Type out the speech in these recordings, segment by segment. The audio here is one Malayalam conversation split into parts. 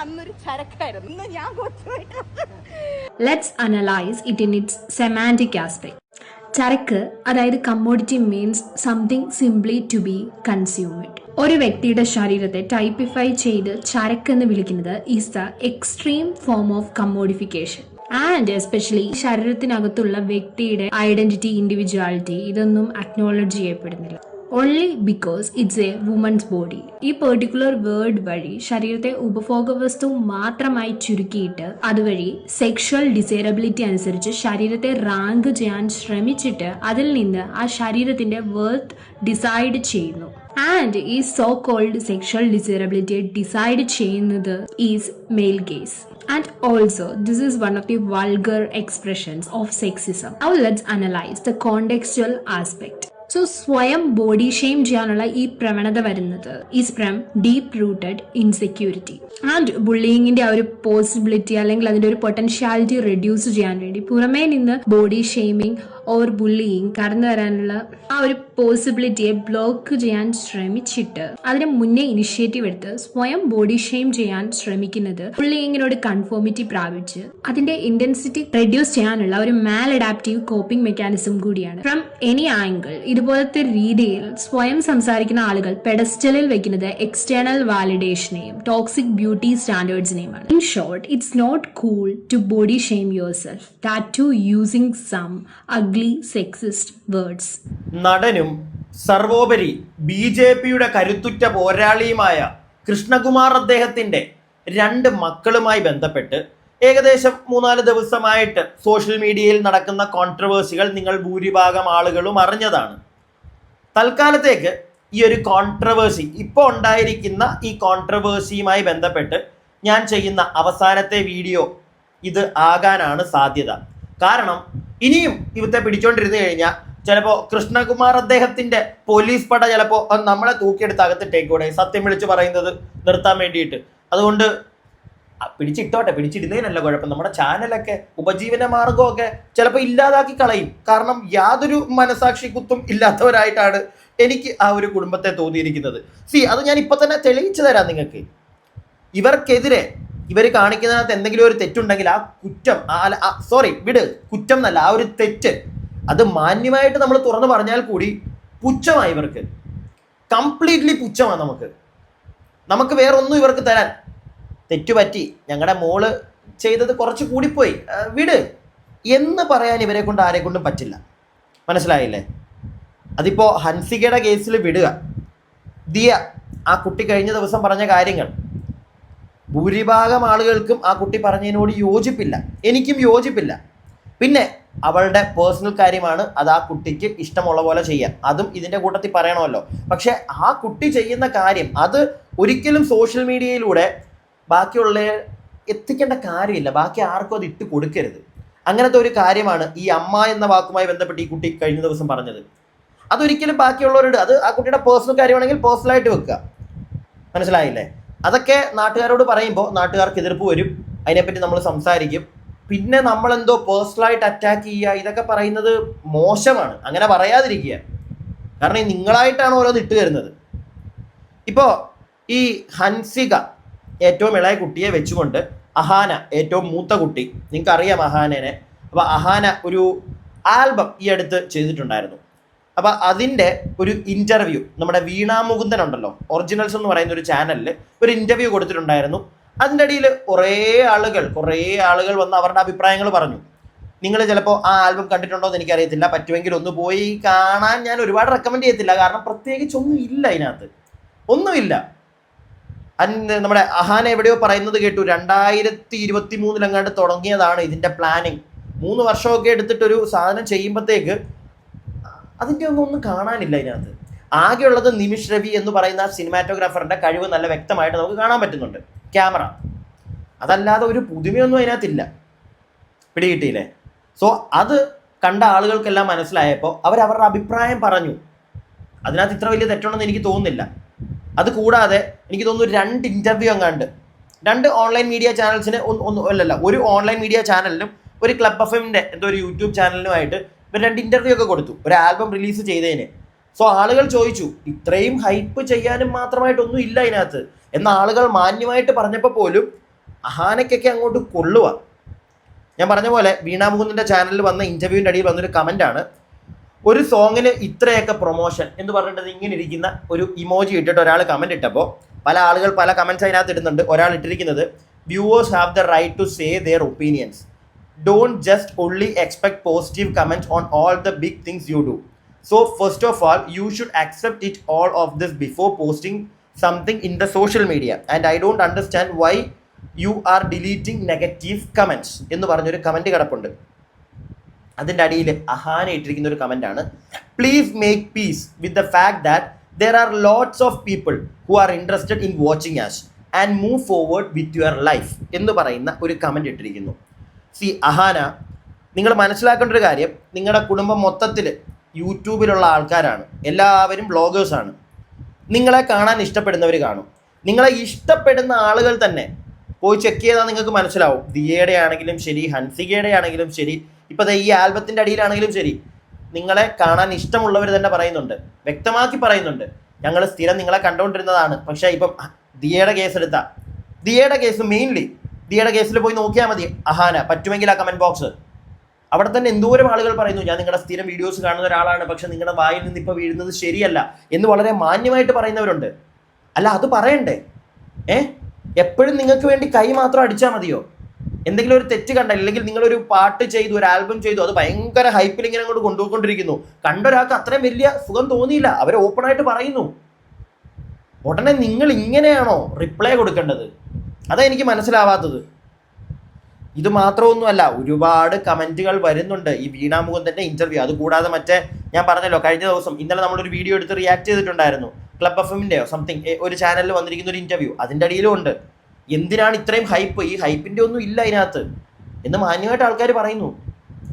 അന്നൊരു ചരക്കായിരുന്നു, ഇന്ന് ഞാൻ കൊച്ചുമായിട്ട്. Let's analyze it in its semantic aspect. ചരക്ക് അതായത് commodity means something simply to be consumed. ഒരു വ്യക്തിയുടെ ശരീരത്തെ ടൈപ്പിഫൈ ചെയ്ത് ചരക്ക് എന്ന് വിളിക്കുന്നത് is the extreme form of commodification. And especially ശരീരത്തിനകത്തുള്ള വ്യക്തിയുടെ ഐഡന്റിറ്റി, ഇൻഡിവിജ്വാലിറ്റി ഇതൊന്നും അക്നോളജ് ചെയ്യപ്പെടുന്നില്ല. Only because it's a woman's body. ഈ പെർട്ടിക്കുലർ വേർഡ് വഴി ശരീരത്തെ ഉപഭോഗ വസ്തു മാത്രമായി ചുരുക്കിയിട്ട് അതുവഴി സെക്ഷൽ ഡിസൈറബിലിറ്റി അനുസരിച്ച് ശരീരത്തെ റാങ്ക് ചെയ്യാൻ ശ്രമിച്ചിട്ട് അതിൽ നിന്ന് ആ ശരീരത്തിന്റെ വർത്ത് ഡിസൈഡ് ചെയ്യുന്നു. ആൻഡ് ഈ സോ കോൾഡ് സെക്ഷൽ ഡിസൈറബിലിറ്റിയെ ഡിസൈഡ് ചെയ്യുന്നത് is male gaze. And also, this is one of the vulgar expressions of sexism. Now let's analyze the contextual aspect. So സ്വയം ബോഡി ഷെയിം ചെയ്യാനുള്ള ഈ പ്രവണത വരുന്നത് is from deep rooted insecurity and ബുള്ളിങ്ങിന്റെ ആ ഒരു പോസിബിലിറ്റി അല്ലെങ്കിൽ അതിന്റെ ഒരു പൊട്ടൻഷ്യാലിറ്റി റെഡ്യൂസ് ചെയ്യാൻ വേണ്ടി പുറമേ നിന്ന് ബോഡി ഷെയിമിങ് ഓർ ബുള്ളിങ് കടന്നു വരാനുള്ള ആ ഒരു പോസിബിലിറ്റിയെ ബ്ലോക്ക് ചെയ്യാൻ ശ്രമിച്ചിട്ട് അതിന് മുന്നേ ഇനിഷ്യേറ്റീവ് എടുത്ത് സ്വയം ബോഡി ഷെയിം ചെയ്യാൻ ശ്രമിക്കുന്നത് ബുള്ളിങ്ങിനോട് കൺഫോമിറ്റി പ്രാപിച്ച് അതിന്റെ ഇന്റൻസിറ്റി റെഡ്യൂസ് ചെയ്യാനുള്ള ഒരു മാൽ അഡാപ്റ്റീവ് കോപ്പിംഗ് മെക്കാനിസം കൂടിയാണ്. ഫ്രം എനി ആംഗിൾ ഇതുപോലത്തെ രീതിയിൽ സ്വയം സംസാരിക്കുന്ന ആളുകൾ പെഡസ്റ്റലിൽ വെക്കുന്നത് എക്സ്റ്റേണൽ വാലിഡേഷനെയും ടോക്സിക് ബ്യൂട്ടി സ്റ്റാൻഡേർഡ്സിനെയുമാണ്. In short, it's not cool to body shame yourself, that too using some ugly sexist words. നടനും സർവോപരി BJPയുടെ കരുത്തുറ്റ പോരാളിയുമായ കൃഷ്ണകുമാർ അദ്ദേഹത്തിന്റെ 2 മക്കളുമായി ബന്ധപ്പെട്ട് ഏകദേശം 3-4 ദിവസമായിട്ട് സോഷ്യൽ മീഡിയയിൽ നടക്കുന്ന കോൺട്രവേഴ്സികൾ നിങ്ങൾ ഭൂരിഭാഗം ആളുകളും അറിഞ്ഞതാണ്. തൽക്കാലത്തേക്ക് ഈ ഒരു കോൺട്രവേഴ്സി, ഇപ്പോൾ ഉണ്ടായിരിക്കുന്ന ഈ കോൺട്രവേഴ്സിയുമായി ബന്ധപ്പെട്ട് ഞാൻ ചെയ്യുന്ന അവസാനത്തെ വീഡിയോ ഇത് ആകാനാണ് സാധ്യത. കാരണം ഇനിയും ഇവത്തെ പിടിച്ചോണ്ടിരുന്നു കഴിഞ്ഞാൽ ചിലപ്പോൾ കൃഷ്ണകുമാർ അദ്ദേഹത്തിന്റെ പോലീസ് പട ചിലപ്പോൾ നമ്മളെ തൂക്കിയെടുത്ത് അകത്തിട്ടേക്കൂടെ, സത്യം വിളിച്ച് പറയുന്നത് നിർത്താൻ വേണ്ടിയിട്ട്. അതുകൊണ്ട് പിടിച്ചിടുന്നതിനല്ല കുഴപ്പം, നമ്മുടെ ചാനലൊക്കെ ഉപജീവന മാർഗമൊക്കെ ചിലപ്പോൾ ഇല്ലാതാക്കി കളയും. കാരണം യാതൊരു മനസാക്ഷി കുത്തും ഇല്ലാത്തവരായിട്ടാണ് എനിക്ക് ആ ഒരു കുടുംബത്തെ തോന്നിയിരിക്കുന്നത്. അത് ഞാൻ ഇപ്പൊ തന്നെ തെളിയിച്ചു തരാം നിങ്ങൾക്ക്. ഇവർക്കെതിരെ ഇവർ കാണിക്കുന്നതിനകത്ത് എന്തെങ്കിലും ഒരു തെറ്റുണ്ടെങ്കിൽ ആ കുറ്റം കുറ്റം എന്നല്ല, ആ ഒരു തെറ്റ് അത് മാന്യമായിട്ട് നമ്മൾ തുറന്നു പറഞ്ഞാൽ കൂടി പുച്ഛമായി ഇവർക്ക്, കംപ്ലീറ്റ്ലി പുച്ഛമാണ്. നമുക്ക് വേറൊന്നും ഇവർക്ക് തരാൻ, തെറ്റുപറ്റി ഞങ്ങളുടെ മോള് ചെയ്തത് കുറച്ച് കൂടിപ്പോയി വിട് എന്ന് പറയാൻ ഇവരെ കൊണ്ട് ആരെ കൊണ്ടും പറ്റില്ല. മനസ്സിലായില്ലേ? അതിപ്പോൾ ഹൻസികയുടെ കേസിൽ വിടുക, ദിയ ആ കുട്ടി കഴിഞ്ഞ ദിവസം പറഞ്ഞ കാര്യങ്ങൾ ഭൂരിഭാഗം ആളുകൾക്കും ആ കുട്ടി പറഞ്ഞതിനോട് യോജിപ്പില്ല, എനിക്കും യോജിപ്പില്ല. പിന്നെ അവളുടെ പേഴ്സണൽ കാര്യമാണ്, അത് ആ കുട്ടിക്ക് ഇഷ്ടമുള്ള പോലെ ചെയ്യാം, അതും ഇതിൻ്റെ കൂട്ടത്തിൽ പറയണമല്ലോ. പക്ഷെ ആ കുട്ടി ചെയ്യുന്ന കാര്യം അത് ഒരിക്കലും സോഷ്യൽ മീഡിയയിലൂടെ ബാക്കിയുള്ള എത്തിക്കേണ്ട കാര്യമില്ല, ബാക്കി ആർക്കും അത് ഇട്ട് കൊടുക്കരുത്. അങ്ങനത്തെ ഒരു കാര്യമാണ് ഈ അമ്മ എന്ന വാക്കുമായി ബന്ധപ്പെട്ട് ഈ കുട്ടി കഴിഞ്ഞ ദിവസം പറഞ്ഞത്. അതൊരിക്കലും ബാക്കിയുള്ളവരോട്, അത് ആ കുട്ടിയുടെ പേഴ്സണൽ കാര്യമാണെങ്കിൽ പേഴ്സണലായിട്ട് വെക്കുക. മനസ്സിലായില്ലേ? അതൊക്കെ നാട്ടുകാരോട് പറയുമ്പോൾ നാട്ടുകാർക്ക് എതിർപ്പ് വരും, അതിനെപ്പറ്റി നമ്മൾ സംസാരിക്കും. പിന്നെ നമ്മളെന്തോ പേഴ്സണലായിട്ട് അറ്റാക്ക് ചെയ്യുക, ഇതൊക്കെ പറയുന്നത് മോശമാണ്. അങ്ങനെ പറയാതിരിക്കുക. കാരണം നിങ്ങളായിട്ടാണ് ഓരോന്ന് ഇട്ട് തരുന്നത്. ഇപ്പോൾ ഈ ഹൻസിക ഏറ്റവും ഇളയ കുട്ടിയെ വെച്ചുകൊണ്ട് അഹാന ഏറ്റവും മൂത്ത കുട്ടി, നിങ്ങൾക്കറിയാം അഹാനനെ. അപ്പോൾ അഹാന ഒരു ആൽബം ഈ അടുത്ത് ചെയ്തിട്ടുണ്ടായിരുന്നു. അപ്പോൾ അതിൻ്റെ ഒരു ഇൻ്റർവ്യൂ നമ്മുടെ വീണാ മുകുന്ദൻ ഉണ്ടല്ലോ, ഒറിജിനൽസ് എന്ന് പറയുന്ന ഒരു ചാനലിൽ ഒരു ഇൻ്റർവ്യൂ കൊടുത്തിട്ടുണ്ടായിരുന്നു. അതിൻ്റെ ഇടയിൽ കുറേ ആളുകൾ വന്ന് അവരുടെ അഭിപ്രായങ്ങൾ പറഞ്ഞു. നിങ്ങൾ ചിലപ്പോൾ ആ ആൽബം കണ്ടിട്ടുണ്ടോ എന്ന് എനിക്കറിയത്തില്ല, പറ്റുമെങ്കിൽ ഒന്ന് പോയി കാണാൻ ഞാൻ ഒരുപാട് റെക്കമെൻഡ് ചെയ്യത്തില്ല. കാരണം പ്രത്യേകിച്ച് ഒന്നും ഇല്ല അതിനകത്ത്, ഒന്നുമില്ല. നമ്മുടെ അഹാന എവിടെയോ പറയുന്നത് കേട്ടു, 2023 തുടങ്ങിയതാണ് ഇതിൻ്റെ പ്ലാനിങ്. 3 വർഷമൊക്കെ എടുത്തിട്ടൊരു സാധനം ചെയ്യുമ്പോഴത്തേക്ക് അതിൻ്റെ ഒന്നും കാണാനില്ല ഇതിനകത്ത്. ആകെയുള്ളത് നിമിഷ് രവി എന്ന് പറയുന്ന സിനിമാറ്റോഗ്രാഫറിൻ്റെ കഴിവ് നല്ല വ്യക്തമായിട്ട് നമുക്ക് കാണാൻ പറ്റുന്നുണ്ട്, ക്യാമറ. അതല്ലാതെ ഒരു പുതുമയൊന്നും അതിനകത്തില്ല. പിടികിട്ടിയില്ലേ? സോ അത് കണ്ട ആളുകൾക്കെല്ലാം മനസ്സിലായപ്പോൾ അവരവരുടെ അഭിപ്രായം പറഞ്ഞു. അതിനകത്ത് ഇത്ര വലിയ തെറ്റുണ്ടെന്ന് എനിക്ക് തോന്നുന്നില്ല. അത് കൂടാതെ എനിക്ക് തോന്നുന്നു 2 ഇൻ്റർവ്യൂ അങ്ങാണ്ട് 2 ഓൺലൈൻ മീഡിയ ചാനൽസിന് ഒരു ഓൺലൈൻ മീഡിയ ചാനലിനും ഒരു ക്ലബ് എഫ്എമ്മിൻ്റെ എന്തോ ഒരു യൂട്യൂബ് ചാനലിനുമായിട്ട് ഇവർ 2 ഇൻ്റർവ്യൂ ഒക്കെ കൊടുത്തു ഒരു ആൽബം റിലീസ് ചെയ്തതിന്. സോ ആളുകൾ ചോദിച്ചു, ഇത്രയും ഹൈപ്പ് ചെയ്യാനും മാത്രമായിട്ടൊന്നും ഇല്ല അതിനകത്ത് എന്ന ആളുകൾ മാന്യമായിട്ട് പറഞ്ഞപ്പോൾ പോലും അഹാനയ്ക്കൊക്കെ അങ്ങോട്ട് കൊള്ളുക. ഞാൻ പറഞ്ഞ പോലെ വീണ മുകുന്ദൻ്റെ ചാനലിൽ വന്ന ഇൻ്റർവ്യൂവിൻ്റെ അടിയിൽ വന്നൊരു കമൻറ്റാണ്, ഒരു സോങ്ങിന് ഇത്രയൊക്കെ പ്രൊമോഷൻ എന്ന് പറഞ്ഞിട്ട് ഇങ്ങനെ ഇരിക്കുന്ന ഒരു ഇമോജി ഇട്ടിട്ട് ഒരാൾ കമൻറ്റ് ഇട്ടപ്പോൾ പല ആളുകൾ പല കമൻറ്റ്സ് അതിനകത്ത് ഇടുന്നുണ്ട്. ഒരാൾ ഇട്ടിരിക്കുന്നത്, viewers have the right to say their opinions, don't just only expect positive comments on all the big things you do. So first of all, you should accept it all of this before posting something in the social media, and I don't understand why you are deleting negative comments എന്ന് പറഞ്ഞൊരു കമൻറ്റ് കിടപ്പുണ്ട്. അതിൻ്റെ അടിയിൽ അഹാന ഇട്ടിരിക്കുന്ന ഒരു കമൻറ്റാണ്, please make peace with the fact that there are lots of people who are interested in watching us and move forward with your life എന്ന് പറയുന്ന ഒരു കമൻറ്റ് ഇട്ടിരിക്കുന്നു. സി അഹാന, നിങ്ങൾ മനസ്സിലാക്കേണ്ട ഒരു കാര്യം, നിങ്ങളുടെ കുടുംബം മൊത്തത്തിൽ യൂട്യൂബിലുള്ള ആൾക്കാരാണ്, എല്ലാവരും വ്ളോഗേഴ്സാണ്. നിങ്ങളെ കാണാൻ ഇഷ്ടപ്പെടുന്നവർ കാണും. നിങ്ങളെ ഇഷ്ടപ്പെടുന്ന ആളുകൾ തന്നെ പോയി ചെക്ക് ചെയ്താൽ നിങ്ങൾക്ക് മനസ്സിലാവും. ദിയയുടെ ആണെങ്കിലും ശരി, ഹൻസികയുടെ ആണെങ്കിലും ശരി, ഇപ്പോൾ ഈ ആൽബത്തിൻ്റെ അടിയിലാണെങ്കിലും ശരി, നിങ്ങളെ കാണാൻ ഇഷ്ടമുള്ളവർ തന്നെ പറയുന്നുണ്ട്, വ്യക്തമാക്കി പറയുന്നുണ്ട്, ഞങ്ങൾ സ്ഥിരം നിങ്ങളെ കണ്ടുകൊണ്ടിരുന്നതാണ്. പക്ഷേ ഇപ്പം ദിയയുടെ കേസ് എടുത്താൽ, ദിയയുടെ കേസ് മെയിൻലി ദിയയുടെ കേസിൽ പോയി നോക്കിയാൽ മതി. അഹാന പറ്റുമെങ്കിൽ ആ കമൻറ്റ് ബോക്സ്, അവിടെ തന്നെ എന്തോരം ആളുകൾ പറയുന്നു, ഞാൻ നിങ്ങളുടെ സ്ഥിരം വീഡിയോസ് കാണുന്ന ഒരാളാണ്, പക്ഷെ നിങ്ങളുടെ വായിൽ നിന്ന് ഇപ്പോൾ വീഴുന്നത് ശരിയല്ല എന്ന് വളരെ മാന്യമായിട്ട് പറയുന്നവരുണ്ട്. അല്ല, അത് പറയണ്ടേ? എപ്പോഴും നിങ്ങൾക്ക് വേണ്ടി കൈ മാത്രം അടിച്ചാൽ മതിയോ? എന്തെങ്കിലും ഒരു തെറ്റ് കണ്ട, അല്ലെങ്കിൽ നിങ്ങളൊരു പാട്ട് ചെയ്തു, ഒരു ആൽബം ചെയ്തു, അത് ഭയങ്കര ഹൈപ്പിൽ ഇങ്ങനെ അങ്ങോട്ട് കൊണ്ടുപോയിക്കൊണ്ടിരിക്കുന്നു, കണ്ടൊരാൾക്ക് അത്രയും വലിയ സുഖം തോന്നിയില്ല, അവർ ഓപ്പണായിട്ട് പറയുന്നു, ഉടനെ നിങ്ങൾ ഇങ്ങനെയാണോ റിപ്ലൈ കൊടുക്കേണ്ടത്? അതാ എനിക്ക് മനസ്സിലാവാത്തത്. ഇത് മാത്രമൊന്നുമല്ല, ഒരുപാട് കമൻറ്റുകൾ വരുന്നുണ്ട് ഈ വീണ മുകുന്ദൻ്റെ ഇൻ്റർവ്യൂ. അതുകൂടാതെ മറ്റേ ഞാൻ പറഞ്ഞല്ലോ, കഴിഞ്ഞ ദിവസം ഇന്നലെ നമ്മളൊരു വീഡിയോ എടുത്ത് റിയാക്ട് ചെയ്തിട്ടുണ്ടായിരുന്നു, ക്ലബ് എഫ്എമ്മിൻ്റെയോ സംതിങ് ഒരു ചാനലിൽ വന്നിരിക്കുന്ന ഒരു ഇൻ്റർവ്യൂ. അതിൻ്റെ അടിയിലും ഉണ്ട്, എന്തിനാണ് ഇത്രയും ഹൈപ്പ്, ഈ ഹൈപ്പിൻ്റെ ഒന്നും ഇല്ല അതിനകത്ത് എന്ന് മാന്യമായിട്ട് ആൾക്കാർ പറയുന്നു.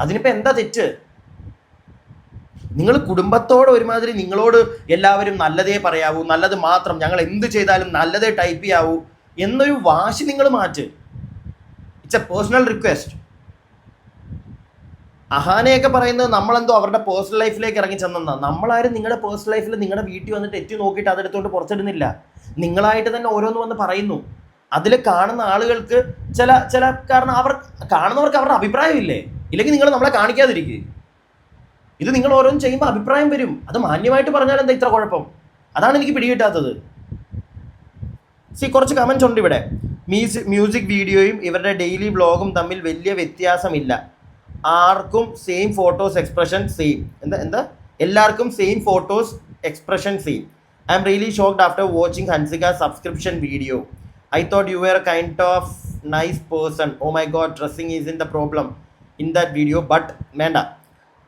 അതിനിപ്പോൾ എന്താ തെറ്റ്? നിങ്ങൾ കുടുംബത്തോട് ഒരുമാതിരി, നിങ്ങളോട് എല്ലാവരും നല്ലതേ പറയാവൂ, നല്ലത് മാത്രം, ഞങ്ങൾ എന്ത് ചെയ്താലും നല്ലതേ ടൈപ്പ് ചെയ്യാവൂ എന്നൊരു വാശി നിങ്ങൾ മാറ്റ്. It's a personal request. അഹാനയൊക്കെ പറയുന്നത് നമ്മളെന്തോ അവരുടെ പേഴ്സണൽ ലൈഫിലേക്ക് ഇറങ്ങി ചെന്നെന്നാ. നമ്മളാരും നിങ്ങളുടെ പേഴ്സണൽ ലൈഫിൽ നിങ്ങളുടെ വീട്ടിൽ വന്നിട്ട് എത്തി നോക്കിയിട്ട് അതെടുത്തോണ്ട് പുറത്തിടുന്നില്ല. നിങ്ങളായിട്ട് തന്നെ ഓരോന്ന് വന്ന് പറയുന്നു. അതിൽ കാണുന്ന ആളുകൾക്ക് ചില കാരണം അവർ കാണുന്നവർക്ക് അവരുടെ അഭിപ്രായം ഇല്ലേ? ഇല്ലെങ്കിൽ നിങ്ങൾ നമ്മളെ കാണിക്കാതിരിക്കുക. ഇത് നിങ്ങൾ ഓരോന്നും ചെയ്യുമ്പോൾ അഭിപ്രായം വരും. അത് മാന്യമായിട്ട് പറഞ്ഞാൽ എന്താ ഇത്ര കുഴപ്പം? അതാണ് എനിക്ക് പിടികിട്ടാത്തത്. കുറച്ച് കമൻറ്റ്സ് ഉണ്ട് ഇവിടെ. മ്യൂസിക് വീഡിയോയും ഇവരുടെ ഡെയിലി വ്ളോഗും തമ്മിൽ വലിയ വ്യത്യാസമില്ല. ആർക്കും സെയിം ഫോട്ടോസ് എക്സ്പ്രഷൻ സെയിം. എന്താ എല്ലാവർക്കും same photos expression same. I am really shocked after watching Hansika subscription video. I thought you were kind of nice person. Oh my god, dressing is in the problem in that video.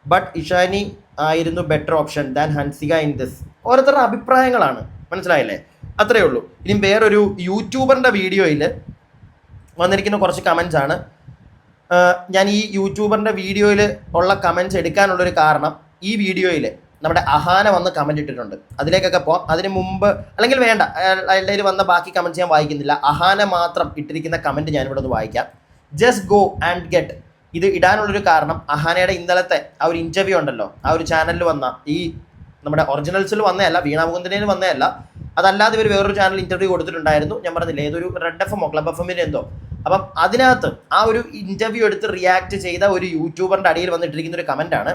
But Ishani ആയിരുന്നു better option than Hansika in this. ഓരോരുത്തരുടെ അഭിപ്രായങ്ങളാണ്, മനസ്സിലായില്ലേ? അത്രയേ ഉള്ളൂ. ഇനി വേറൊരു യൂട്യൂബറിൻ്റെ വീഡിയോയിൽ വന്നിരിക്കുന്ന കുറച്ച് കമൻറ്റ്സ് ആണ്. ഞാൻ ഈ യൂട്യൂബറിൻ്റെ വീഡിയോയിൽ ഉള്ള കമൻറ്റ്സ് എടുക്കാനുള്ളൊരു കാരണം, ഈ വീഡിയോയിൽ നമ്മുടെ അഹാന വന്ന് കമൻറ്റ് ഇട്ടിട്ടുണ്ട്. അതിലേക്കൊക്കെ പോകാം. അതിന് മുമ്പ് അല്ലെങ്കിൽ വേണ്ട, അതിൽ വന്ന ബാക്കി കമൻറ്റ്സ് ഞാൻ വായിക്കുന്നില്ല. അഹാന മാത്രം ഇട്ടിരിക്കുന്ന കമൻറ്റ് ഞാനിവിടെ ഒന്ന് വായിക്കാം. Just go and get. ഇത് ഇടാനുള്ളൊരു കാരണം, അഹാനയുടെ ഇന്നലത്തെ ആ ഒരു ഇൻ്റർവ്യൂ ഉണ്ടല്ലോ, ആ ഒരു ചാനലിൽ വന്ന, ഈ നമ്മുടെ ഒറിജിനൽസിൽ വന്നതല്ല, വീണ മുകുന്ദനേന് വന്നതല്ല, അതല്ലാതെ ഇവർ വേറൊരു ചാനൽ ഇൻ്റർവ്യൂ കൊടുത്തിട്ടുണ്ടായിരുന്നു. ഞാൻ പറഞ്ഞില്ലേ, ഏതൊരു റെഡ് എഫ്എമ്മോ ക്ലബ് എഫ്എമ്മിൻ്റെ എന്തോ. അപ്പം അതിനകത്ത് ആ ഒരു ഇൻ്റർവ്യൂ എടുത്ത് റിയാക്ട് ചെയ്ത ഒരു യൂട്യൂബറിൻ്റെ അടിയിൽ വന്നിട്ടിരിക്കുന്ന ഒരു കമൻറ്റാണ്,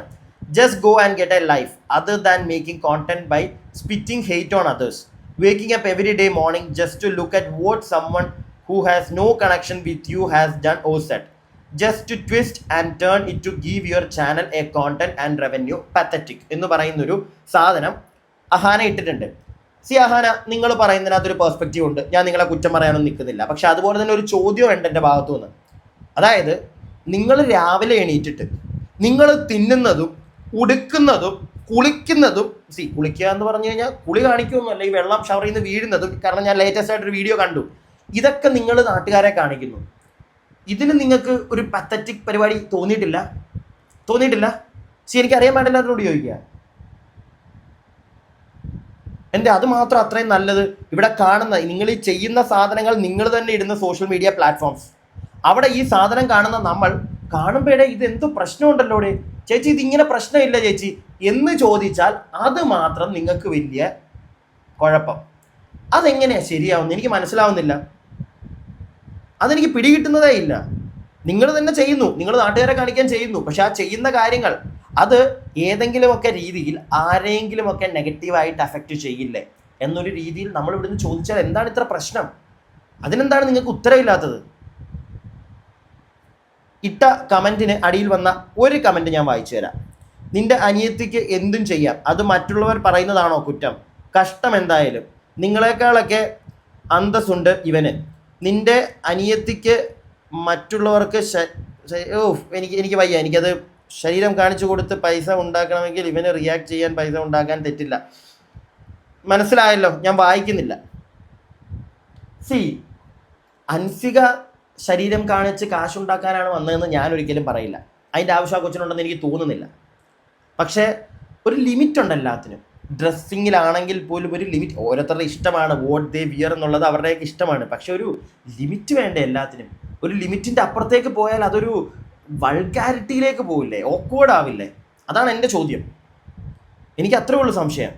just go and get a life other than making content by spitting hate on others. Waking up every day morning just to look at what someone who has no connection with you has done or said. Just to twist and turn it to give your channel a content and revenue. Pathetic എന്ന് പറയുന്നൊരു സാധനം അഹാന ഇട്ടിട്ടുണ്ട്. അഹാന, നിങ്ങൾ പറയുന്നതിനകത്തൊരു പെർസ്പെക്റ്റീവ് ഉണ്ട്, ഞാൻ നിങ്ങളെ കുറ്റം പറയാനൊന്നും നിൽക്കുന്നില്ല. പക്ഷെ അതുപോലെ തന്നെ ഒരു ചോദ്യം ഉണ്ട് എൻ്റെ ഭാഗത്തു നിന്ന്. അതായത്, നിങ്ങൾ രാവിലെ എണീറ്റിട്ട് നിങ്ങൾ തിന്നുന്നതും ഉടുക്കുന്നതും കുളിക്കുന്നതും, കുളിക്കുക എന്ന് പറഞ്ഞു കഴിഞ്ഞാൽ കുളി കാണിക്കുമൊന്നുമല്ല, ഈ വെള്ളം ഷവറിൽ നിന്ന് വീഴുന്നതും, കാരണം ഞാൻ ലേറ്റസ്റ്റ് ആയിട്ടൊരു വീഡിയോ കണ്ടു, ഇതൊക്കെ നിങ്ങൾ നാട്ടുകാരെ കാണിക്കുന്നു. ഇതിന് നിങ്ങൾക്ക് ഒരു പത്തറ്റിക് പരിപാടി തോന്നിയിട്ടില്ല? എനിക്കറിയാൻ പാടില്ല, അതിനോട് ചോദിക്കുക. എൻ്റെ അത് മാത്രം അത്രയും നല്ലത്. ഇവിടെ കാണുന്ന നിങ്ങൾ ഈ ചെയ്യുന്ന സാധനങ്ങൾ നിങ്ങൾ തന്നെ ഇടുന്ന സോഷ്യൽ മീഡിയ പ്ലാറ്റ്ഫോംസ്, അവിടെ ഈ സാധനം കാണുന്ന നമ്മൾ കാണുമ്പോഴേ ഇത് എന്തോ പ്രശ്നമുണ്ടല്ലോ ചേച്ചി, ഇതിങ്ങനെ പ്രശ്നമില്ല ചേച്ചി എന്ന് ചോദിച്ചാൽ അത് മാത്രം നിങ്ങൾക്ക് വലിയ കുഴപ്പം. അതെങ്ങനെയാണ് ശരിയാവുന്നത്? എനിക്ക് മനസ്സിലാവുന്നില്ല. അതെനിക്ക് പിടികിട്ടുന്നതേ ഇല്ല. നിങ്ങൾ തന്നെ ചെയ്യുന്നു, നിങ്ങൾ നാട്ടുകാരെ കാണിക്കാൻ ചെയ്യുന്നു, പക്ഷെ ആ ചെയ്യുന്ന കാര്യങ്ങൾ അത് ഏതെങ്കിലുമൊക്കെ രീതിയിൽ ആരെങ്കിലുമൊക്കെ നെഗറ്റീവായിട്ട് അഫക്റ്റ് ചെയ്യില്ലേ എന്നൊരു രീതിയിൽ നമ്മൾ ഇവിടുന്ന് ചോദിച്ചാൽ എന്താണ് ഇത്ര പ്രശ്നം? അതിനെന്താണ് നിങ്ങൾക്ക് ഉത്തരവില്ലാത്തത്? ഇട്ട കമൻറ്റിന് അടിയിൽ വന്ന ഒരു കമൻറ്റ് ഞാൻ വായിച്ചു തരാം. നിന്റെ അനിയത്തിക്ക് എന്തും ചെയ്യാം, അത് മറ്റുള്ളവർ പറയുന്നതാണോ കുറ്റം? കഷ്ടം എന്തായാലും, നിങ്ങളെക്കാളൊക്കെ അന്തസ്സുണ്ട് ഇവന്. നിന്റെ അനിയത്തിക്ക് മറ്റുള്ളവർക്ക് എനിക്ക് വയ്യ, എനിക്കത് ശരീരം കാണിച്ചു കൊടുത്ത് പൈസ ഉണ്ടാക്കണമെങ്കിൽ ഇവന് റിയാക്ട് ചെയ്യാൻ പൈസ ഉണ്ടാക്കാൻ തെറ്റില്ല. മനസ്സിലായല്ലോ, ഞാൻ വായിക്കുന്നില്ല. അൻസിക ശരീരം കാണിച്ച് കാശുണ്ടാക്കാനാണ് വന്നതെന്ന് ഞാൻ ഒരിക്കലും പറയില്ല. അതിൻ്റെ ആവശ്യം ആ കൊച്ചിനുണ്ടെന്ന് എനിക്ക് തോന്നുന്നില്ല. പക്ഷേ ഒരു ലിമിറ്റ് ഉണ്ട് എല്ലാത്തിനും. ഡ്രസ്സിങ്ങിലാണെങ്കിൽ പോലും ഒരു ലിമിറ്റ്. ഓരോരുത്തരുടെ ഇഷ്ടമാണ്, വോട്ട് ദേ വിയർ എന്നുള്ളത് അവരുടെയൊക്കെ ഇഷ്ടമാണ്. പക്ഷെ ഒരു ലിമിറ്റ് വേണ്ടേ എല്ലാത്തിനും? ഒരു ലിമിറ്റിൻ്റെ അപ്പുറത്തേക്ക് പോയാൽ അതൊരു വൾഗാരിറ്റിയിലേക്ക് പോവില്ലേ, ഓക്വേർഡ് ആവില്ലേ? അതാണ് എൻ്റെ ചോദ്യം. എനിക്ക് അത്രേ ഉള്ളൂ സംശയം.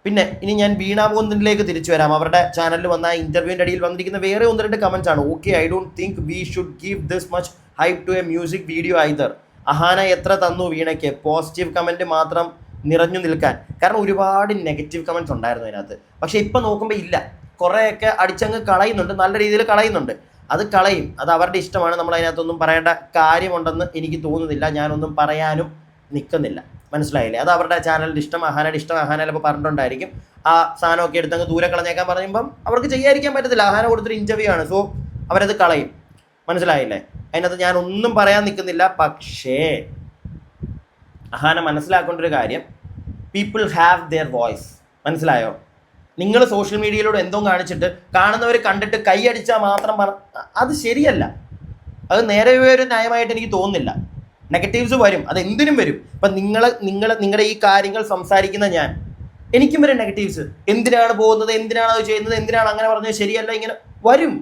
പിന്നെ ഇനി ഞാൻ വീണ മോഹൻത്തിലേക്ക് തിരിച്ചു വരാം. അവരുടെ ചാനലിൽ വന്ന ഇൻ്റർവ്യൂവിൻ്റെ അടിയിൽ വന്നിരിക്കുന്ന വേറെ 1-2 കമൻറ്റ്സ് ആണ്. Okay, I don't think we should give this much hype to a music video either. Ahaana എത്ര തന്നു വീണയ്ക്ക്? പോസിറ്റീവ് കമൻറ്റ് മാത്രം നിറഞ്ഞു നിൽക്കാൻ. കാരണം ഒരുപാട് നെഗറ്റീവ് കമൻറ്റ്സ് ഉണ്ടായിരുന്നു അതിനകത്ത്. പക്ഷേ ഇപ്പം നോക്കുമ്പോൾ ഇല്ല, കുറേയൊക്കെ അടിച്ചങ്ങ് കളയുന്നുണ്ട്, നല്ല രീതിയിൽ കളയുന്നുണ്ട്. അത് കളയും, അത് അവരുടെ ഇഷ്ടമാണ്. നമ്മൾ അതിനകത്തൊന്നും പറയേണ്ട കാര്യമുണ്ടെന്ന് എനിക്ക് തോന്നുന്നില്ല. ഞാനൊന്നും പറയാനും നിൽക്കുന്നില്ല. മനസ്സിലായില്ലേ? അത് അവരുടെ ചാനലിൻ്റെ ഇഷ്ടം, അഹാനയുടെ ഇഷ്ടം. അഹാന ചിലപ്പോൾ പറഞ്ഞിട്ടുണ്ടായിരിക്കും ആ സാധനമൊക്കെ എടുത്തങ്ങ് ദൂരെ കളഞ്ഞേക്കാൻ പറയുമ്പം അവർക്ക് ചെയ്യാതിരിക്കാൻ പറ്റത്തില്ല. അഹാന കൊടുത്തൊരു ഇൻ്റർവ്യൂ ആണ്, സോ അവരത് കളയും. മനസ്സിലായില്ലേ? അതിനകത്ത് ഞാൻ ഒന്നും പറയാൻ നിൽക്കുന്നില്ല. പക്ഷേ അഹാന മനസ്സിലാക്കേണ്ട ഒരു കാര്യം, പീപ്പിൾ ഹാവ് ദെയർ വോയിസ്. മനസ്സിലായോ? നിങ്ങൾ സോഷ്യൽ മീഡിയയിലൂടെ എന്തോ കാണിച്ചിട്ട് കാണുന്നവർ കണ്ടിട്ട് കൈയടിച്ചാൽ മാത്രം അത് ശരിയല്ല. അത് നേരെ ഒരു ന്യായമായിട്ട് എനിക്ക് തോന്നുന്നില്ല. നെഗറ്റീവ്സ് വരും, അത് എന്തിനും വരും. ഇപ്പം നിങ്ങളുടെ ഈ കാര്യങ്ങൾ സംസാരിക്കുന്ന എനിക്കും വരും നെഗറ്റീവ്സ്. എന്തിനാണ് പോകുന്നത്, എന്തിനാണ് അത് ചെയ്യുന്നത്, എന്തിനാണ് അങ്ങനെ പറഞ്ഞത് ശരിയല്ല, ഇങ്ങനെ വരും.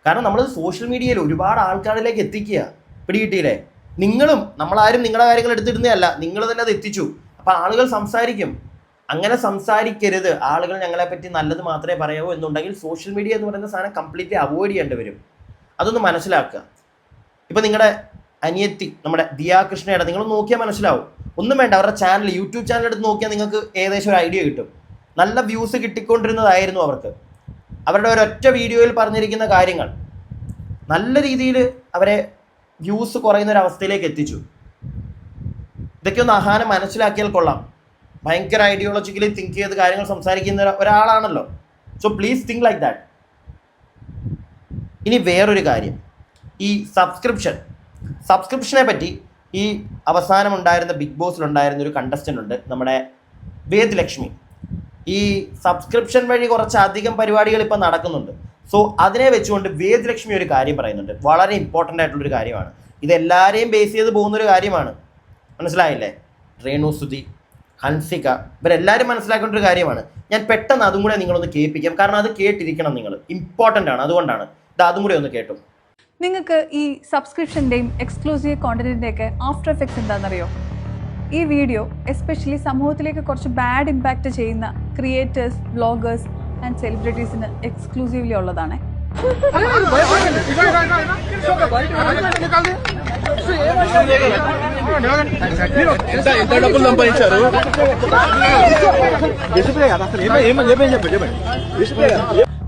കാരണം നമ്മൾ സോഷ്യൽ മീഡിയയിൽ ഒരുപാട് ആൾക്കാരിലേക്ക് എത്തിക്കുക. പിടികിട്ടിയില്ലേ? നിങ്ങളും നമ്മളാരും നിങ്ങളുടെ കാര്യങ്ങൾ എടുത്തിടുന്നതല്ല, നിങ്ങൾ തന്നെ അത് എത്തിച്ചു. അപ്പം ആളുകൾ സംസാരിക്കും. അങ്ങനെ സംസാരിക്കരുത്. ആളുകൾ ഞങ്ങളെപ്പറ്റി നല്ലത് മാത്രമേ പറയാവൂ എന്നുണ്ടെങ്കിൽ സോഷ്യൽ മീഡിയ എന്ന് പറയുന്ന സാധനം കംപ്ലീറ്റ്ലി അവോയ്ഡ് ചെയ്യേണ്ടി വരും. അതൊന്ന് മനസ്സിലാക്കുക. ഇപ്പം നിങ്ങളുടെ അനിയത്തി നമ്മുടെ ദിയാ കൃഷ്ണയുടെ നിങ്ങൾ നോക്കിയാൽ മനസ്സിലാവും. ഒന്നും വേണ്ട, അവരുടെ ചാനൽ, യൂട്യൂബ് ചാനൽ എടുത്ത് നോക്കിയാൽ നിങ്ങൾക്ക് ഏകദേശം ഒരു ഐഡിയ കിട്ടും. നല്ല വ്യൂസ് കിട്ടിക്കൊണ്ടിരുന്നതായിരുന്നു അവർക്ക്. അവരുടെ ഒരൊറ്റ വീഡിയോയിൽ പറഞ്ഞിരിക്കുന്ന കാര്യങ്ങൾ നല്ല രീതിയിൽ അവരെ വ്യൂസ് കുറയുന്ന ഒരു അവസ്ഥയിലേക്ക് എത്തിച്ചു. ഇതൊക്കെ ഒന്ന് അഹാന മനസ്സിലാക്കിയാൽ കൊള്ളാം. ഭയങ്കര ഐഡിയോളജിക്കലി തിങ്ക് ചെയ്ത് കാര്യങ്ങൾ സംസാരിക്കുന്ന ഒരാളാണല്ലോ. So please think like that. ഇനി വേറൊരു കാര്യം, ഈ സബ്സ്ക്രിപ്ഷനെ പറ്റി ഈ അവസാനം ഉണ്ടായിരുന്ന ബിഗ് ബോസിലുണ്ടായിരുന്ന ഒരു കണ്ടസ്റ്റൻ്റ് ഉണ്ട്, നമ്മുടെ വേദ് ലക്ഷ്മി. ഈ സബ്സ്ക്രിപ്ഷൻ വഴി കുറച്ചധികം പരിപാടികൾ ഇപ്പം നടക്കുന്നുണ്ട്. സോ അതിനെ വെച്ചുകൊണ്ട് വേദ് ലക്ഷ്മി ഒരു കാര്യം പറയുന്നുണ്ട്, വളരെ ഇമ്പോർട്ടൻ്റ് ആയിട്ടുള്ളൊരു കാര്യമാണ്. ഇതെല്ലാവരെയും ബേസ് ചെയ്ത് പോകുന്നൊരു കാര്യമാണ്. മനസ്സിലായില്ലേ? രേണു സുധി, ഹൻസിക, ഇവരെല്ലാവരും മനസ്സിലാക്കേണ്ട ഒരു കാര്യമാണ്. ഞാൻ പെട്ടെന്ന് അതും കൂടെ നിങ്ങളൊന്ന് കേൾപ്പിക്കാം, കാരണം അത് കേട്ടിരിക്കണം നിങ്ങൾ, ഇമ്പോർട്ടൻ്റ് ആണ്. അതുകൊണ്ടാണ് ഇത് അതും കൂടെ ഒന്ന് കേട്ടു. നിങ്ങൾക്ക് ഈ സബ്സ്ക്രിപ്ഷൻ്റെയും എക്സ്ക്ലൂസീവ് കോണ്ടന്റിൻ്റെയൊക്കെ ആഫ്റ്റർ എഫക്ട്സ് എന്താണെന്നറിയോ? ഈ വീഡിയോ എസ്പെഷ്യലി സമൂഹത്തിലേക്ക് കുറച്ച് ബാഡ് ഇമ്പാക്റ്റ് ചെയ്യുന്ന ക്രിയേറ്റേഴ്സ്, വ്ളോഗേഴ്സ് ആൻഡ് സെലിബ്രിറ്റീസിന് എക്സ്ക്ലൂസീവ്ലി ഉള്ളതാണ്.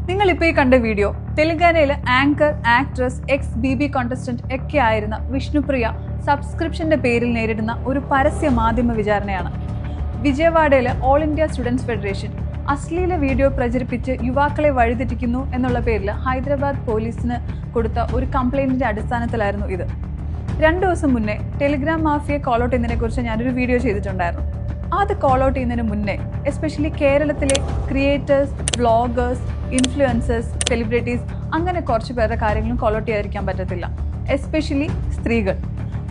നിങ്ങളിപ്പോൾ ഈ കണ്ട വീഡിയോ തെലങ്കാനയിലെ ആങ്കർ, ആക്ട്രസ്, BB കോണ്ടസ്റ്റന്റ് ഒക്കെ ആയിരുന്ന വിഷ്ണുപ്രിയ സബ്സ്ക്രിപ്ഷന്റെ പേരിൽ നേരിടുന്ന ഒരു പരസ്യ മാധ്യമ വിചാരണയാണ്. വിജയവാഡയിലെ ഓൾ ഇന്ത്യ സ്റ്റുഡൻസ് ഫെഡറേഷൻ അശ്ലീല വീഡിയോ പ്രചരിപ്പിച്ച് യുവാക്കളെ വഴിതെറ്റിക്കുന്നു എന്നുള്ള പേരിൽ ഹൈദരാബാദ് പോലീസിന് കൊടുത്ത ഒരു കംപ്ലൈന്റിന്റെ അടിസ്ഥാനത്തിലായിരുന്നു ഇത്. 2 ദിവസം മുന്നേ ടെലിഗ്രാം മാഫിയ കോൾ ഔട്ട് ചെയ്യുന്നതിനെക്കുറിച്ച് ഞാനൊരു വീഡിയോ ചെയ്തിട്ടുണ്ടായിരുന്നു. അത് കോൾ ഔട്ട് ചെയ്യുന്നതിന് മുന്നേ എസ്പെഷ്യലി കേരളത്തിലെ ക്രിയേറ്റേഴ്സ്, വ്ളോഗേഴ്സ്, ഇൻഫ്ലുവൻസേഴ്സ്, സെലിബ്രിറ്റീസ് അങ്ങനെ കുറച്ച് പേരുടെ കാര്യങ്ങളും കോൾ ഔട്ട് ചെയ്യാതിരിക്കാൻ പറ്റത്തില്ല. എസ്പെഷ്യലി സ്ത്രീകൾ.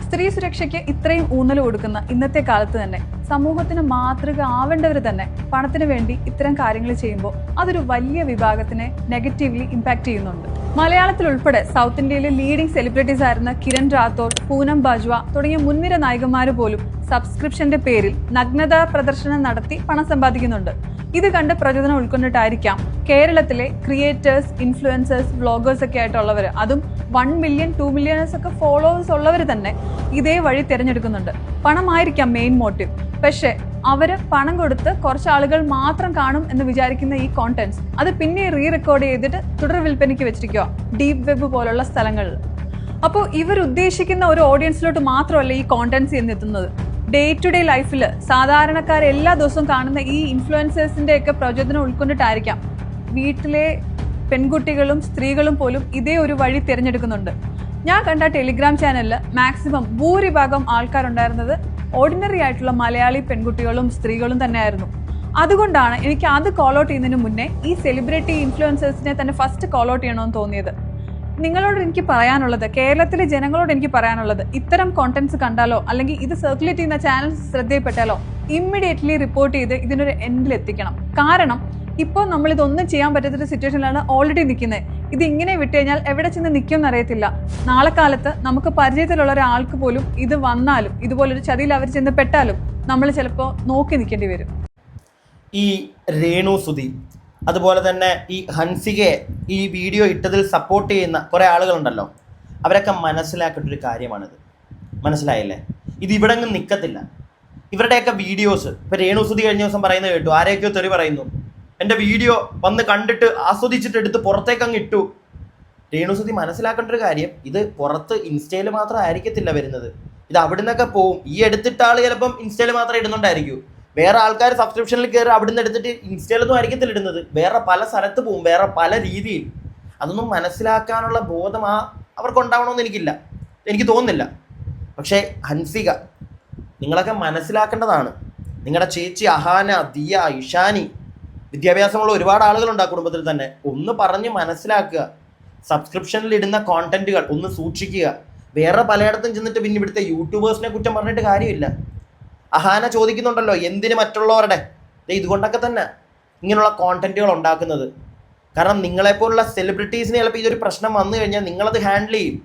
സ്ത്രീ സുരക്ഷയ്ക്ക് ഇത്രയും ഊന്നൽ കൊടുക്കുന്ന ഇന്നത്തെ കാലത്ത് തന്നെ സമൂഹത്തിന് മാതൃക ആവേണ്ടവർ തന്നെ പണത്തിന് വേണ്ടി ഇത്തരം കാര്യങ്ങൾ ചെയ്യുമ്പോൾ അതൊരു വലിയ വിഭാഗത്തിനെ നെഗറ്റീവ്ലി ഇമ്പാക്ട് ചെയ്യുന്നുണ്ട്. മലയാളത്തിൽ ഉൾപ്പെടെ സൗത്ത് ഇന്ത്യയിലെ ലീഡിംഗ് സെലിബ്രിറ്റീസ് ആയിരുന്ന കിരൺ റാത്തോഡ്, പൂനം ബാജ്വ തുടങ്ങിയ മുൻനിര നായികമാർ പോലും സബ്സ്ക്രിപ്ഷന്റെ പേരിൽ നഗ്നതാ പ്രദർശനം നടത്തി പണം സമ്പാദിക്കുന്നുണ്ട്. ഇത് കണ്ട് പ്രചോദനം ഉൾക്കൊണ്ടിട്ടായിരിക്കാം കേരളത്തിലെ ക്രിയേറ്റേഴ്സ്, ഇൻഫ്ലുവൻസേഴ്സ്, വ്ളോഗേഴ്സ് ഒക്കെ ആയിട്ടുള്ളവർ, അതും 1 മില്യൺ 2 മില്യണേഴ്സ് ഒക്കെ ഫോളോവേഴ്സ് ഉള്ളവർ തന്നെ ഇതേ വഴി തിരഞ്ഞെടുക്കുന്നുണ്ട്. പണമായിരിക്കാം മെയിൻ മോട്ടീവ്. പക്ഷേ അവര് പണം കൊടുത്ത് കുറച്ച് ആളുകൾ മാത്രം കാണും എന്ന് വിചാരിക്കുന്ന ഈ കോണ്ടന്റ്സ് അത് പിന്നെ റീറെക്കോർഡ് ചെയ്തിട്ട് തുടർ വിൽപ്പനയ്ക്ക് വെച്ചിരിക്കുക ഡീപ് വെബ് പോലുള്ള സ്ഥലങ്ങളിൽ. അപ്പോൾ ഇവർ ഉദ്ദേശിക്കുന്ന ഒരു ഓഡിയൻസിലോട്ട് മാത്രമല്ല ഈ കോണ്ടന്റ്സ് എന്നെത്തുന്നത്. ഡേ ടു ഡേ ലൈഫിൽ സാധാരണക്കാർ എല്ലാ ദിവസവും കാണുന്ന ഈ ഇൻഫ്ലുവൻസേഴ്സിന്റെ ഒക്കെ പ്രചോദനം ഉൾക്കൊണ്ടിട്ടായിരിക്കാം വീട്ടിലെ പെൺകുട്ടികളും സ്ത്രീകളും പോലും ഇതേ ഒരു വഴി തിരഞ്ഞെടുക്കുന്നുണ്ട്. ഞാൻ കണ്ട ടെലിഗ്രാം ചാനലിൽ മാക്സിമം ഭൂരിഭാഗം ആൾക്കാരുണ്ടായിരുന്നത് ഓർഡിനറി ആയിട്ടുള്ള മലയാളി പെൺകുട്ടികളും സ്ത്രീകളും തന്നെയായിരുന്നു. അതുകൊണ്ടാണ് എനിക്ക് അത് കോൾ ഔട്ട് ചെയ്യുന്നതിന് മുന്നേ ഈ സെലിബ്രിറ്റി ഇൻഫ്ലുവൻസേഴ്സിനെ തന്നെ ഫസ്റ്റ് കോൾ ഔട്ട് ചെയ്യണമെന്ന് തോന്നിയത്. നിങ്ങളോട് എനിക്ക് പറയാനുള്ളത്, കേരളത്തിലെ ജനങ്ങളോട് എനിക്ക് പറയാനുള്ളത്, ഇത്തരം കോണ്ടന്റ്സ് കണ്ടാലോ അല്ലെങ്കിൽ ഇത് സർക്കുലേറ്റ് ചെയ്യുന്ന ചാനൽസ് ശ്രദ്ധയിൽപ്പെട്ടാലോ ഇമ്മീഡിയറ്റ്ലി റിപ്പോർട്ട് ചെയ്ത് ഇതിനൊരു എൻഡിലെത്തിക്കണം. കാരണം ഇപ്പോൾ നമ്മൾ ഇതൊന്നും ചെയ്യാൻ പറ്റാത്തൊരു സിറ്റുവേഷനിലാണ് ഓൾറെഡി നിൽക്കുന്നത്. ഇത് ഇങ്ങനെ വിട്ടു കഴിഞ്ഞാൽ എവിടെ ചെന്ന് നിൽക്കുമെന്ന് അറിയത്തില്ല. നാളെ കാലത്ത് നമുക്ക് പരിചയത്തിലുള്ള ഒരാൾക്ക് പോലും ഇത് വന്നാലും, ഇതുപോലൊരു ചതിയിൽ അവർ ചെന്ന് പെട്ടാലും നമ്മൾ ചിലപ്പോൾ നോക്കി നിൽക്കേണ്ടി വരും. ഈ രേണു സുധി, അതുപോലെ തന്നെ ഈ ഹൻസികയെ ഈ വീഡിയോ ഇട്ടതിൽ സപ്പോർട്ട് ചെയ്യുന്ന കുറേ ആളുകളുണ്ടല്ലോ, അവരൊക്കെ മനസ്സിലാക്കേണ്ട ഒരു കാര്യമാണിത്. മനസ്സിലായില്ലേ? ഇത് ഇവിടെ ഒന്നും നിൽക്കത്തില്ല. ഇവരുടെയൊക്കെ വീഡിയോസ് ഇപ്പോൾ രേണു സുധി കഴിഞ്ഞ ദിവസം പറയുന്നത് കേട്ടു, ആരെയൊക്കെയോ തെറി പറയുന്നു, എൻ്റെ വീഡിയോ വന്ന് കണ്ടിട്ട് ആസ്വദിച്ചിട്ട് എടുത്ത് പുറത്തേക്ക് അങ്ങ് ഇട്ടു. രേണു സുധി മനസ്സിലാക്കേണ്ട ഒരു കാര്യം, ഇത് പുറത്ത് ഇൻസ്റ്റയിൽ മാത്രം ആയിരിക്കത്തില്ല വരുന്നത്, ഇത് അവിടെ നിന്നൊക്കെ പോവും. ഈ എടുത്തിട്ട ആൾ ചിലപ്പം ഇൻസ്റ്റയിൽ മാത്രം ഇടുന്നുണ്ടായിരിക്കും. വേറെ ആൾക്കാർ സബ്സ്ക്രിപ്ഷനിൽ കയറി അവിടെ നിന്ന് എടുത്തിട്ട് ഇൻസ്റ്റയിലൊന്നും ആയിരിക്കത്തില്ല ഇടുന്നത്, വേറെ പല സ്ഥലത്ത് പോവും, വേറെ പല രീതിയിൽ. അതൊന്നും മനസ്സിലാക്കാനുള്ള ബോധം അവർക്കുണ്ടാവണമെന്ന് എനിക്ക് തോന്നുന്നില്ല. പക്ഷേ ഹൻസിക, നിങ്ങളൊക്കെ മനസ്സിലാക്കേണ്ടതാണ്. നിങ്ങളുടെ ചേച്ചി അഹാന, ദിയ, ഇഷാനി, വിദ്യാഭ്യാസമുള്ള ഒരുപാട് ആളുകളുണ്ട് ആ കുടുംബത്തിൽ തന്നെ. ഒന്ന് പറഞ്ഞ് മനസ്സിലാക്കുക. സബ്സ്ക്രിപ്ഷനിൽ ഇടുന്ന കോണ്ടന്റുകൾ ഒന്ന് സൂക്ഷിക്കുക. വേറെ പലയിടത്തും ചെന്നിട്ട് പിന്നെ ഇവിടുത്തെ യൂട്യൂബേഴ്സിനെ കുറ്റം പറഞ്ഞിട്ട് കാര്യമില്ല. അഹാന ചോദിക്കുന്നുണ്ടല്ലോ എന്തിന് മറ്റുള്ളവരുടെ, ഇതുകൊണ്ടൊക്കെ തന്നെ ഇങ്ങനെയുള്ള കോണ്ടന്റുകൾ ഉണ്ടാക്കുന്നത്. കാരണം നിങ്ങളെപ്പോലുള്ള സെലിബ്രിറ്റീസിന് ചിലപ്പോൾ ഇതൊരു പ്രശ്നം വന്നു കഴിഞ്ഞാൽ നിങ്ങളത് ഹാൻഡിൽ ചെയ്യും.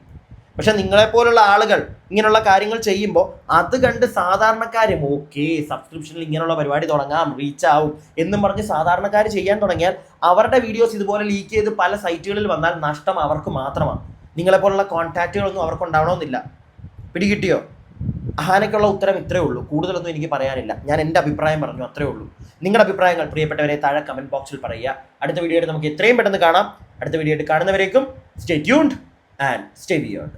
പക്ഷെ നിങ്ങളെപ്പോലുള്ള ആളുകൾ ഇങ്ങനെയുള്ള കാര്യങ്ങൾ ചെയ്യുമ്പോൾ അത് കണ്ട് സാധാരണക്കാരും ഓക്കെ സബ്സ്ക്രിപ്ഷനിൽ ഇങ്ങനെയുള്ള പരിപാടി തുടങ്ങാം, റീച്ച് ആവും എന്നും പറഞ്ഞ് സാധാരണക്കാർ ചെയ്യാൻ തുടങ്ങിയാൽ അവരുടെ വീഡിയോസ് ഇതുപോലെ ലീക്ക് ചെയ്ത് പല സൈറ്റുകളിൽ വന്നാൽ നഷ്ടം അവർക്ക് മാത്രമാണ്. നിങ്ങളെപ്പോലുള്ള കോൺടാക്റ്റുകളൊന്നും അവർക്ക് ഉണ്ടാവണമെന്നില്ല. പിടികിട്ടിയോ? അഹാനയ്ക്കുള്ള ഉത്തരം ഇത്രയേ ഉള്ളൂ. കൂടുതലൊന്നും എനിക്ക് പറയാനില്ല. ഞാൻ എൻ്റെ അഭിപ്രായം പറഞ്ഞു, അത്രേ ഉള്ളൂ. നിങ്ങളുടെ അഭിപ്രായങ്ങൾ പ്രിയപ്പെട്ടവരെ താഴെ കമൻറ്റ് ബോക്സിൽ പറയുക. അടുത്ത വീഡിയോയിൽ നമുക്ക് എത്രയും പെട്ടെന്ന് കാണാം. അടുത്ത വീഡിയോ ആയിട്ട് കാണുന്നവരേക്കും stay tuned and stay beyond.